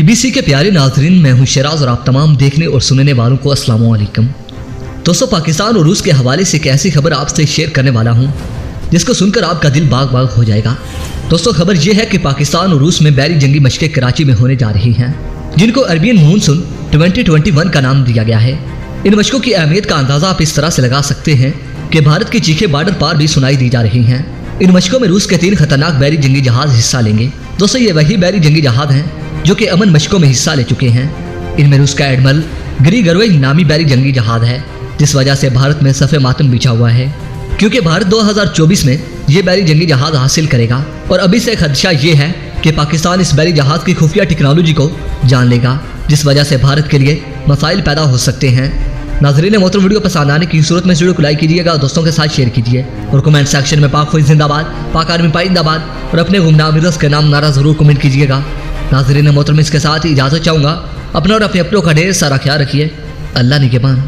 BBC के प्यारे नाजरीन, मैं हूं शराज और आप तमाम देखने और सुनने वालों को अस्सलाम वालेकुम। दोस्तों, पाकिस्तान और रूस के हवाले से एक ऐसी खबर आपसे शेयर करने वाला हूं जिसको सुनकर आपका दिल बाग बाग हो जाएगा। दोस्तों, खबर यह है कि पाकिस्तान और रूस में बहरी जंगी मशकें कराची में होने जा रही हैं, जिनको अरबियन मानसून 2021 का नाम दिया गया है। इन मशकों की अहमियत का अंदाजा आप इस तरह से लगा सकते हैं कि भारत की चीखें बॉर्डर पार भी सुनाई दी जा रही हैं। इन मशकों में रूस के 3 खतरनाक बहरी जंगी जहाज हिस्सा लेंगे। दोस्तों, ये वही बहरी जंगी जहाज हैं जो कि अमन मशकों में हिस्सा ले चुके हैं। इनमें रूस का एडमिरल ग्रिगोरोव नामी बहरी जंगी जहाज है, जिस वजह से भारत में सफ़े मातम बिछा हुआ है, क्योंकि भारत 2024 में ये बहरी जंगी जहाज हासिल करेगा। और अभी से खदशा ये है कि पाकिस्तान इस बहरी जहाज की खुफिया टेक्नोलॉजी को जान लेगा, जिस वजह से भारत के लिए मसाइल पैदा हो सकते हैं। नाज़रीन मोहतरम, वीडियो पसंद आने की सूरत में वीडियो को लाइक कीजिएगा, दोस्तों के साथ शेयर कीजिए और कमेंट सेक्शन में पाक फौज जिंदाबाद, पाक आर्मी पाइंदाबाद और अपने गुमनाम मिरस के नाम नारा जरूर कमेंट कीजिएगा। नाज़रीन मोहतरम, इसके साथ ही इजाज़त चाहूँगा। अपना और अपने अपनों का ढेर सारा ख्याल रखिए। अल्लाह निगहबान।